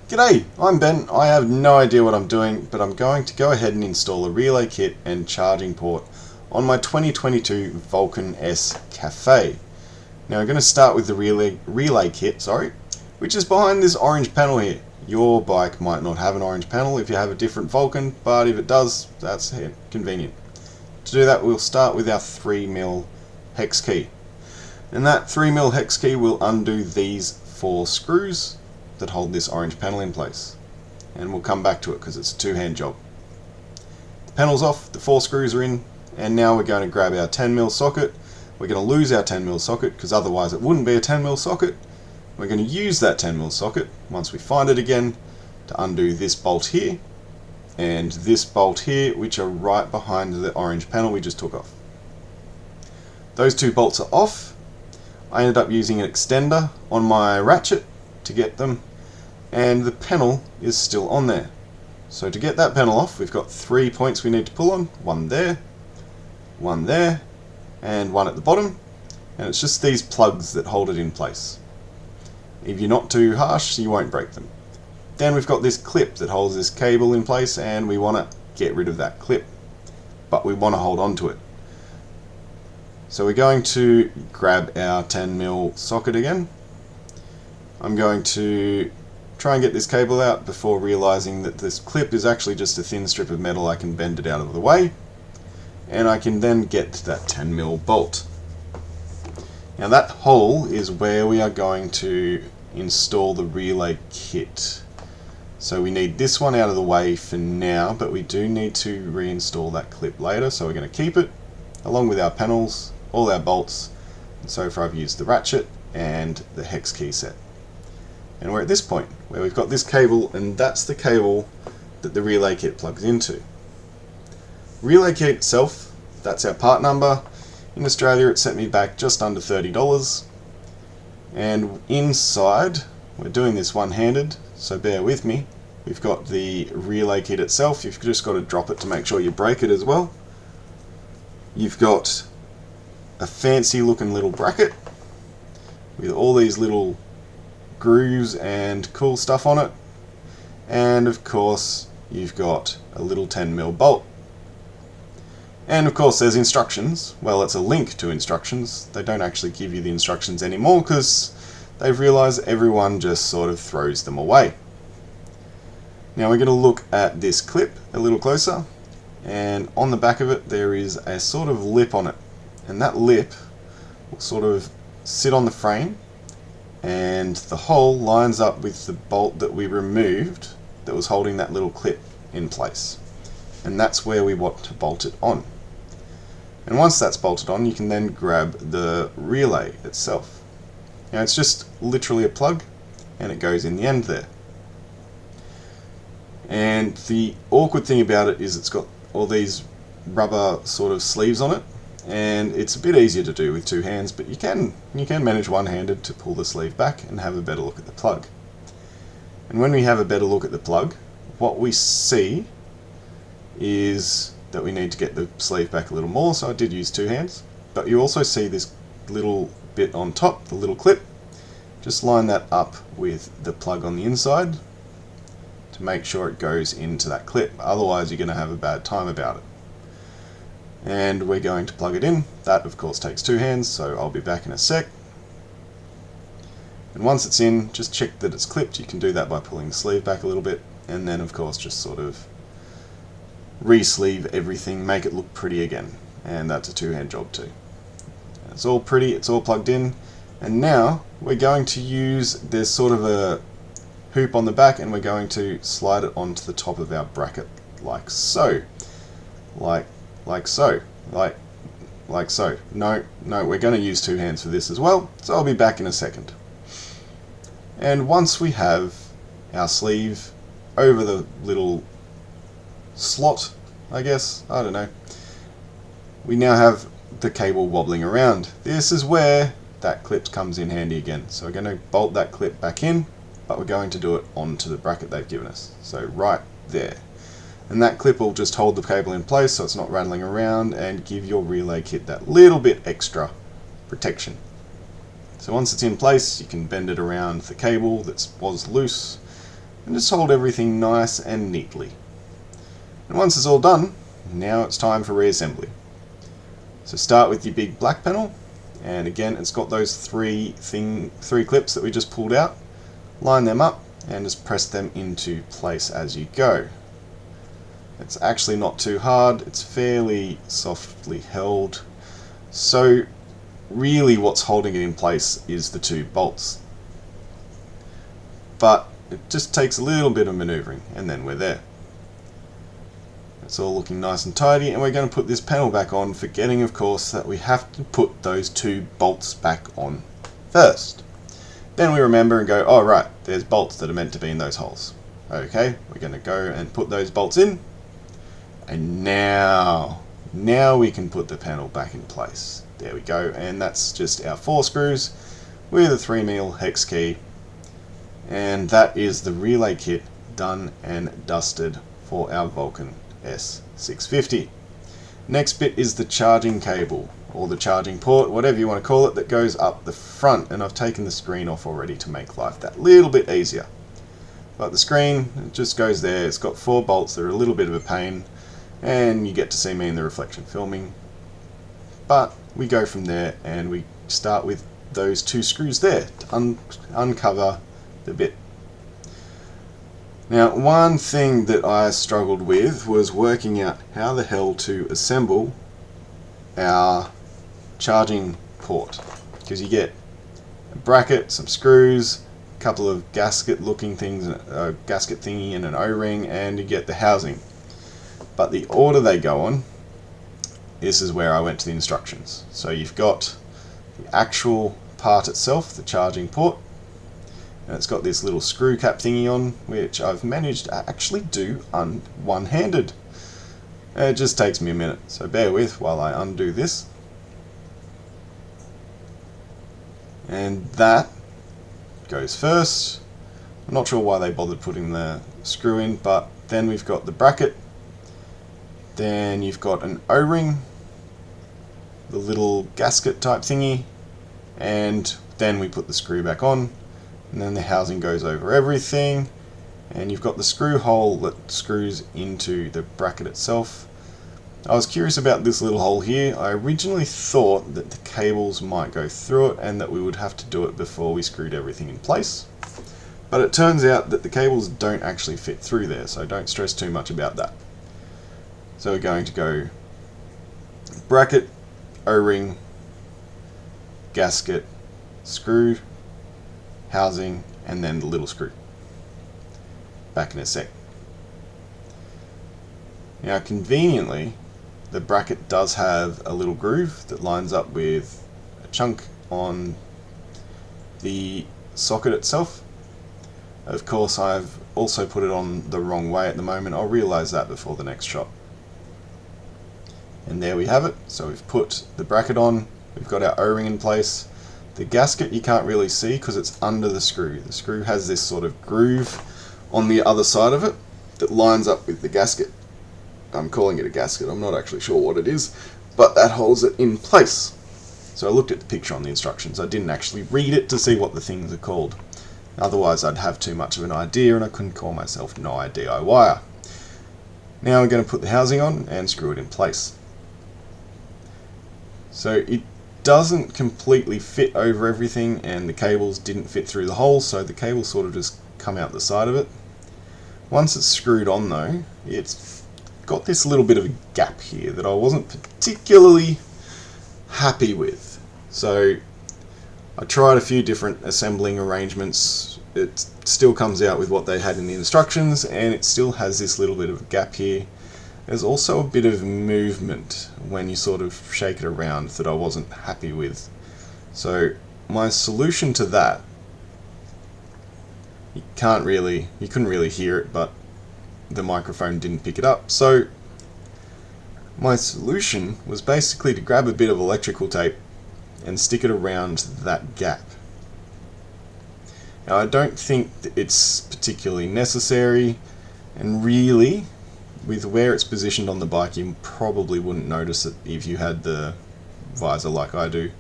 G'day, I'm Ben. I have no idea what I'm doing, but I'm going to go ahead and install a relay kit and charging port on my 2022 Vulcan S Cafe. Now we're going to start with the relay kit, which is behind this orange panel here. Your bike might not have an orange panel if you have a different Vulcan, but if it does, that's convenient. To do that, we'll start with our 3mm hex key. And that 3mm hex key will undo these 4 screws that hold this orange panel in place. And we'll come back to it because it's a two-hand job. The panel's off, the 4 screws are in, and now we're going to grab our 10mm socket. We're going to lose our 10mm socket because otherwise it wouldn't be a 10mm socket. We're going to use that 10mm socket once we find it again to undo this bolt here and this bolt here, which are right behind the orange panel we just took off. Those 2 bolts are off. I ended up using an extender on my ratchet to get them, and the panel is still on there. So to get that panel off, we've got 3 points we need to pull on. One there, and one at the bottom, and it's just these plugs that hold it in place. If you're not too harsh, you won't break them. Then we've got this clip that holds this cable in place, and we want to get rid of that clip, but we want to hold on to it. So we're going to grab our 10mm socket again. I'm going to try and get this cable out before realizing that this clip is actually just a thin strip of metal. I can bend it out of the way, and I can then get that 10mm bolt. Now that hole is where we are going to install the relay kit. So we need this one out of the way for now, but we do need to reinstall that clip later, so we're going to keep it along with our panels, all our bolts, and so far I've used the ratchet and the hex key set. And we're at this point where we've got this cable, and that's the cable that the relay kit plugs into. Relay kit itself, that's our part number. In Australia it set me back just under $30. And inside, we're doing this one-handed, so bear with me. We've got the relay kit itself. You've just got to drop it to make sure you break it as well. You've got a fancy looking little bracket with all these little grooves and cool stuff on it, and of course you've got a little 10mm bolt, and of course there's instructions. Well, it's a link to instructions. They don't actually give you the instructions anymore because they've realized everyone just sort of throws them away. Now we're going to look at this clip a little closer, and on the back of it there is a sort of lip on it, and that lip will sort of sit on the frame, and the hole lines up with the bolt that we removed that was holding that little clip in place, and that's where we want to bolt it on. And once that's bolted on, you can then grab the relay itself. Now it's just literally a plug, and it goes in the end there. And the awkward thing about it is it's got all these rubber sort of sleeves on it, and it's a bit easier to do with 2 hands, but you can manage one-handed to pull the sleeve back and have a better look at the plug. And when we have a better look at the plug, what we see is that we need to get the sleeve back a little more, so I did use 2 hands, but you also see this little bit on top, the little clip. Just line that up with the plug on the inside to make sure it goes into that clip, otherwise you're going to have a bad time about it. And we're going to plug it in. That of course takes 2 hands, so I'll be back in a sec. And once it's in, just check that it's clipped. You can do that by pulling the sleeve back a little bit, and then of course just sort of re-sleeve everything, make it look pretty again. And that's a 2-hand job too. And it's all pretty, it's all plugged in, and now we're going to use, there's sort of a hoop on the back, and we're going to slide it onto the top of our bracket like so. Like so. No, we're going to use 2 hands for this as well, so I'll be back in a second. And once we have our sleeve over the little slot, I guess, I don't know, we now have the cable wobbling around. This is where that clip comes in handy again. So we're going to bolt that clip back in, but we're going to do it onto the bracket they've given us. So right there. And that clip will just hold the cable in place so it's not rattling around and give your relay kit that little bit extra protection. So once it's in place, you can bend it around the cable that was loose and just hold everything nice and neatly. And once it's all done, now it's time for reassembly. So start with your big black panel, and again it's got those three clips that we just pulled out. Line them up and just press them into place as you go. It's actually not too hard, it's fairly softly held. So really what's holding it in place is the two bolts. But it just takes a little bit of maneuvering and then we're there. It's all looking nice and tidy, and we're going to put this panel back on, forgetting of course that we have to put those two bolts back on first. Then we remember and go, oh right, there's bolts that are meant to be in those holes. Okay, we're going to go and put those bolts in, and now we can put the panel back in place. There we go, and that's just our 4 screws with a 3mm hex key, and that is the relay kit done and dusted for our Vulcan S650. Next bit is the charging cable, or the charging port, whatever you want to call it, that goes up the front, and I've taken the screen off already to make life that little bit easier. But the screen, it just goes there. It's got 4 bolts that are a little bit of a pain, and you get to see me in the reflection filming. But we go from there, and we start with those 2 screws there to uncover the bit. Now, one thing that I struggled with was working out how the hell to assemble our charging port, because you get a bracket, some screws, a couple of gasket looking things, a gasket thingy and an O-ring, and you get the housing. But the order they go on, this is where I went to the instructions. So you've got the actual part itself, the charging port, and it's got this little screw cap thingy on, which I've managed to actually do one-handed. It just takes me a minute, so bear with while I undo this. And that goes first. I'm not sure why they bothered putting the screw in, but then we've got the bracket. Then you've got an O-ring, the little gasket type thingy, and then we put the screw back on. And then the housing goes over everything, and you've got the screw hole that screws into the bracket itself. I was curious about this little hole here. I originally thought that the cables might go through it and that we would have to do it before we screwed everything in place. But it turns out that the cables don't actually fit through there, so don't stress too much about that. So we're going to go bracket, O-ring, gasket, screw, housing, and then the little screw. Back in a sec. Now conveniently, the bracket does have a little groove that lines up with a chunk on the socket itself. Of course, I've also put it on the wrong way at the moment. I'll realise that before the next shot. And there we have it. So we've put the bracket on, we've got our O-ring in place. The gasket you can't really see because it's under the screw. The screw has this sort of groove on the other side of it that lines up with the gasket. I'm calling it a gasket, I'm not actually sure what it is, but that holds it in place. So I looked at the picture on the instructions. I didn't actually read it to see what the things are called. Otherwise I'd have too much of an idea and I couldn't call myself no DIYer. Now I'm going to put the housing on and screw it in place. So it doesn't completely fit over everything, and the cables didn't fit through the hole, so the cables sort of just come out the side of it. Once it's screwed on though, it's got this little bit of a gap here that I wasn't particularly happy with. So I tried a few different assembling arrangements. It still comes out with what they had in the instructions, and it still has this little bit of a gap here. There's also a bit of movement when you sort of shake it around that I wasn't happy with. So my solution to that, you couldn't really hear it, but the microphone didn't pick it up. So my solution was basically to grab a bit of electrical tape and stick it around that gap. Now I don't think that it's particularly necessary, and really, with where it's positioned on the bike, you probably wouldn't notice it if you had the visor like I do.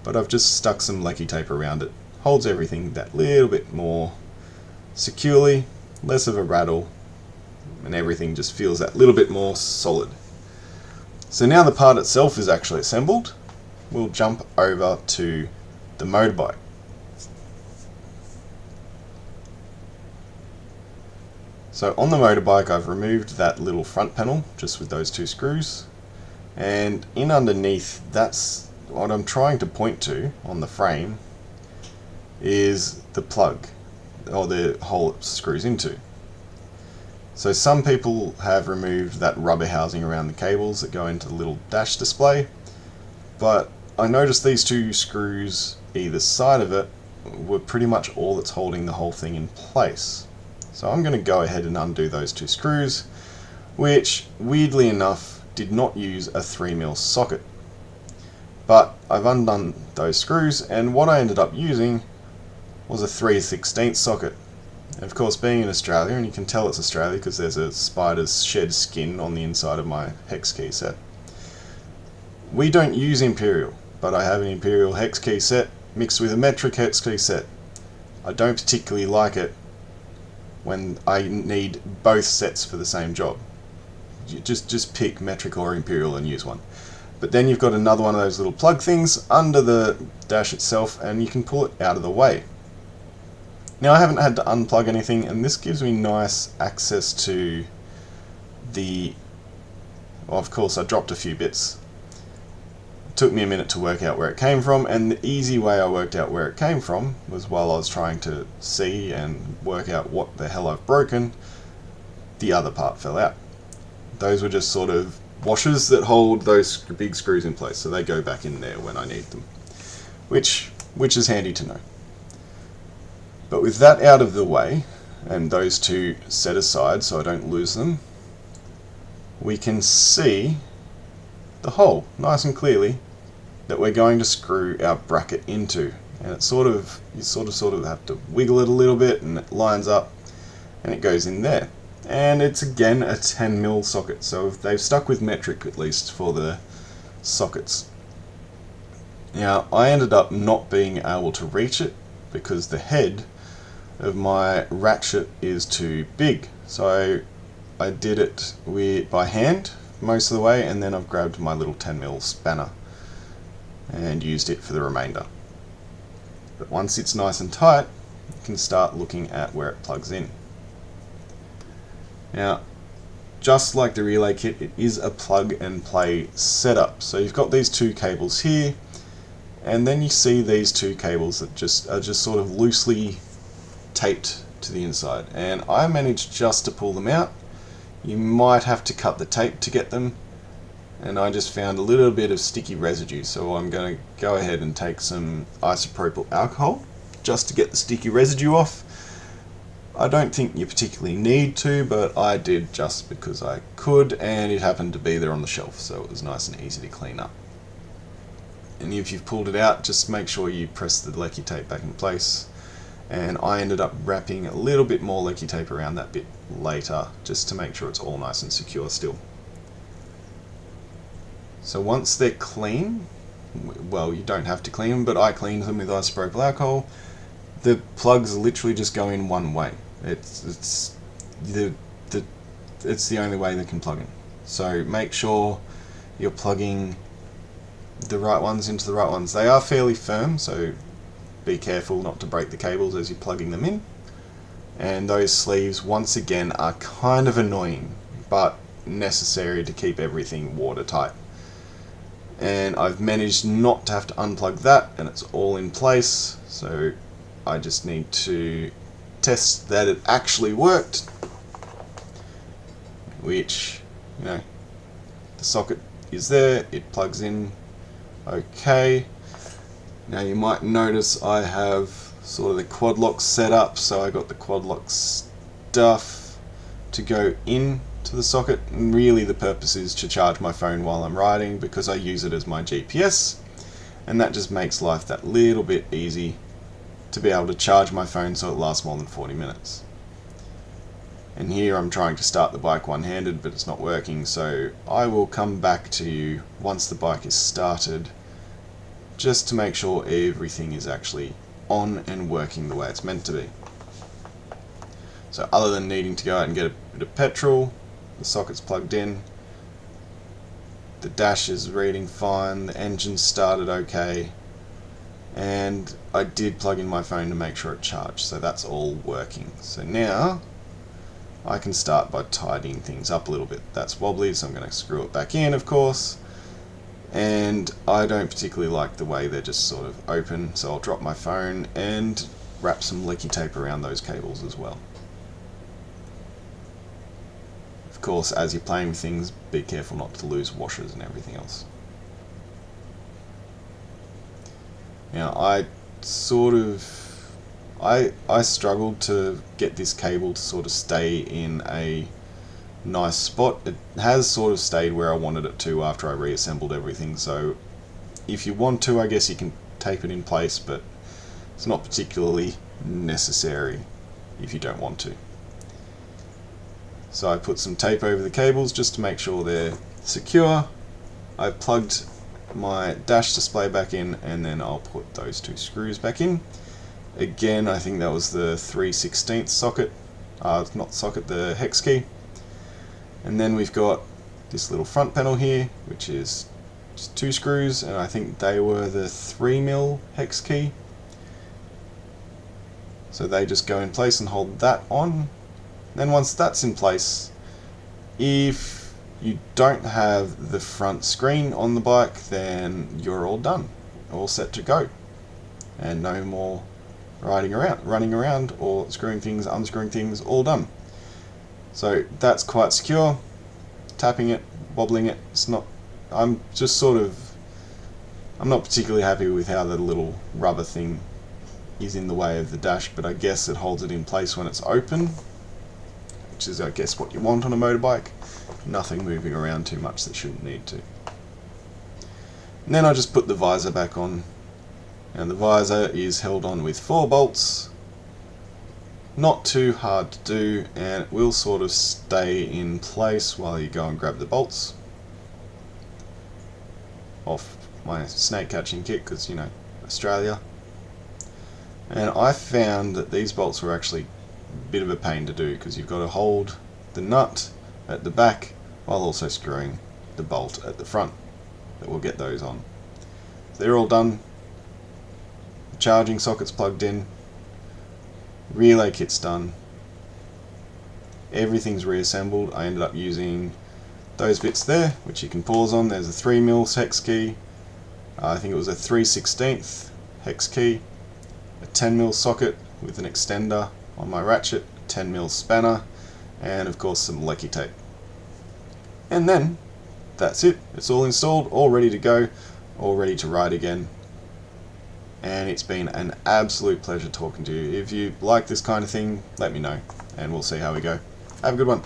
But I've just stuck some lecky tape around it. Holds everything that little bit more securely. less of a rattle, and everything just feels that little bit more solid. So now the part itself is actually assembled, we'll jump over to the motorbike. So on the motorbike I've removed that little front panel just with those 2 screws, and in underneath, that's what I'm trying to point to on the frame, is the plug, or the hole it screws into. So some people have removed that rubber housing around the cables that go into the little dash display, but I noticed these 2 screws either side of it were pretty much all that's holding the whole thing in place. So I'm going to go ahead and undo those 2 screws, which weirdly enough did not use a 3mm socket. But I've undone those screws, and what I ended up using was a 3/16 socket. And of course, being in Australia, and you can tell it's Australia because there's a spider's shed skin on the inside of my hex key set. We don't use imperial, but I have an imperial hex key set mixed with a metric hex key set. I don't particularly like it when I need both sets for the same job. You just pick metric or imperial and use one. But then you've got another one of those little plug things under the dash itself, and you can pull it out of the way. Now I haven't had to unplug anything, and this gives me nice access to the... Well, of course I dropped a few bits. It took me a minute to work out where it came from, and the easy way I worked out where it came from was while I was trying to see and work out what the hell I've broken, the other part fell out. Those were just sort of washers that hold those big screws in place, so they go back in there when I need them, which is handy to know. But with that out of the way, and those 2 set aside so I don't lose them, we can see the hole nice and clearly that we're going to screw our bracket into. And it's you sort of have to wiggle it a little bit, and it lines up and it goes in there. And it's again a 10mm socket, so they've stuck with metric at least for the sockets. Now I ended up not being able to reach it because the head of my ratchet is too big, so I did it by hand most of the way, and then I've grabbed my little 10mm spanner and used it for the remainder. But once it's nice and tight, you can start looking at where it plugs in. Now, just like the relay kit, it is a plug and play setup. So you've got these 2 cables here, and then you see these 2 cables that are just sort of loosely taped to the inside. And I managed just to pull them out. You might have to cut the tape to get them, and I just found a little bit of sticky residue, so I'm going to go ahead and take some isopropyl alcohol just to get the sticky residue off. I don't think you particularly need to, but I did just because I could, and it happened to be there on the shelf, so it was nice and easy to clean up. And if you've pulled it out, just make sure you press the lecky tape back in place. And I ended up wrapping a little bit more lecky tape around that bit later, just to make sure it's all nice and secure still. So once they're clean, well, you don't have to clean them, but I cleaned them with isopropyl alcohol. The plugs literally just go in one way. It's the only way they can plug in. So make sure you're plugging the right ones into the right ones. They are fairly firm, so be careful not to break the cables as you're plugging them in. And those sleeves, once again, are kind of annoying, but necessary to keep everything watertight. And I've managed not to have to unplug that, and it's all in place, so I just need to test that it actually worked, which, you know, the socket is there, it plugs in okay. Now you might notice I have sort of the quad lock set up, so I got the quad lock stuff to go in to the socket, and really the purpose is to charge my phone while I'm riding, because I use it as my GPS, and that just makes life that little bit easy to be able to charge my phone so it lasts more than 40 minutes. And here I'm trying to start the bike one-handed, but it's not working, so I will come back to you once the bike is started, just to make sure everything is actually on and working the way it's meant to be. So other than needing to go out and get a bit of petrol, the socket's plugged in, the dash is reading fine, the engine started okay, and I did plug in my phone to make sure it charged, so that's all working. So now I can start by tidying things up a little bit. That's wobbly, so I'm going to screw it back in, of course. And I don't particularly like the way they're just sort of open, so I'll drop my phone and wrap some leaky tape around those cables as well. Of course, as you're playing with things, be careful not to lose washers and everything else. Now, I struggled to get this cable to sort of stay in a nice spot. It has sort of stayed where I wanted it to after I reassembled everything, so if you want to, I guess you can tape it in place, but it's not particularly necessary if you don't want to. So I put some tape over the cables just to make sure they're secure. I plugged my dash display back in, and then I'll put those two screws back in. Again, I think that was the 3/16 socket, not socket, the hex key. And then we've got this little front panel here, which is just two screws, and I think they were the 3mm hex key. So they just go in place and hold that on. Then once that's in place, if you don't have the front screen on the bike, then you're all done, all set to go, and no more running around or screwing things, unscrewing things, all done. So that's quite secure. Tapping it, wobbling it, it's not, I'm not particularly happy with how the little rubber thing is in the way of the dash, but I guess it holds it in place when it's open, which is, I guess, what you want on a motorbike. Nothing moving around too much that shouldn't need to. And then I just put the visor back on, and the visor is held on with 4 bolts. Not too hard to do, and it will sort of stay in place while you go and grab the bolts off my snake catching kit, because, you know, Australia. And I found that these bolts were actually a bit of a pain to do, because you've got to hold the nut at the back while also screwing the bolt at the front. But we'll get those on. So they're all done. The charging socket's plugged in. Relay kit's done. Everything's reassembled. I ended up using those bits there, which you can pause on. There's a 3mm hex key. I think it was a 3/16 hex key. A 10mm socket with an extender on my ratchet, a 10mm spanner, and of course some lecky tape. And then that's it. It's all installed, all ready to go, all ready to ride again. And it's been an absolute pleasure talking to you. If you like this kind of thing, let me know, and we'll see how we go. Have a good one.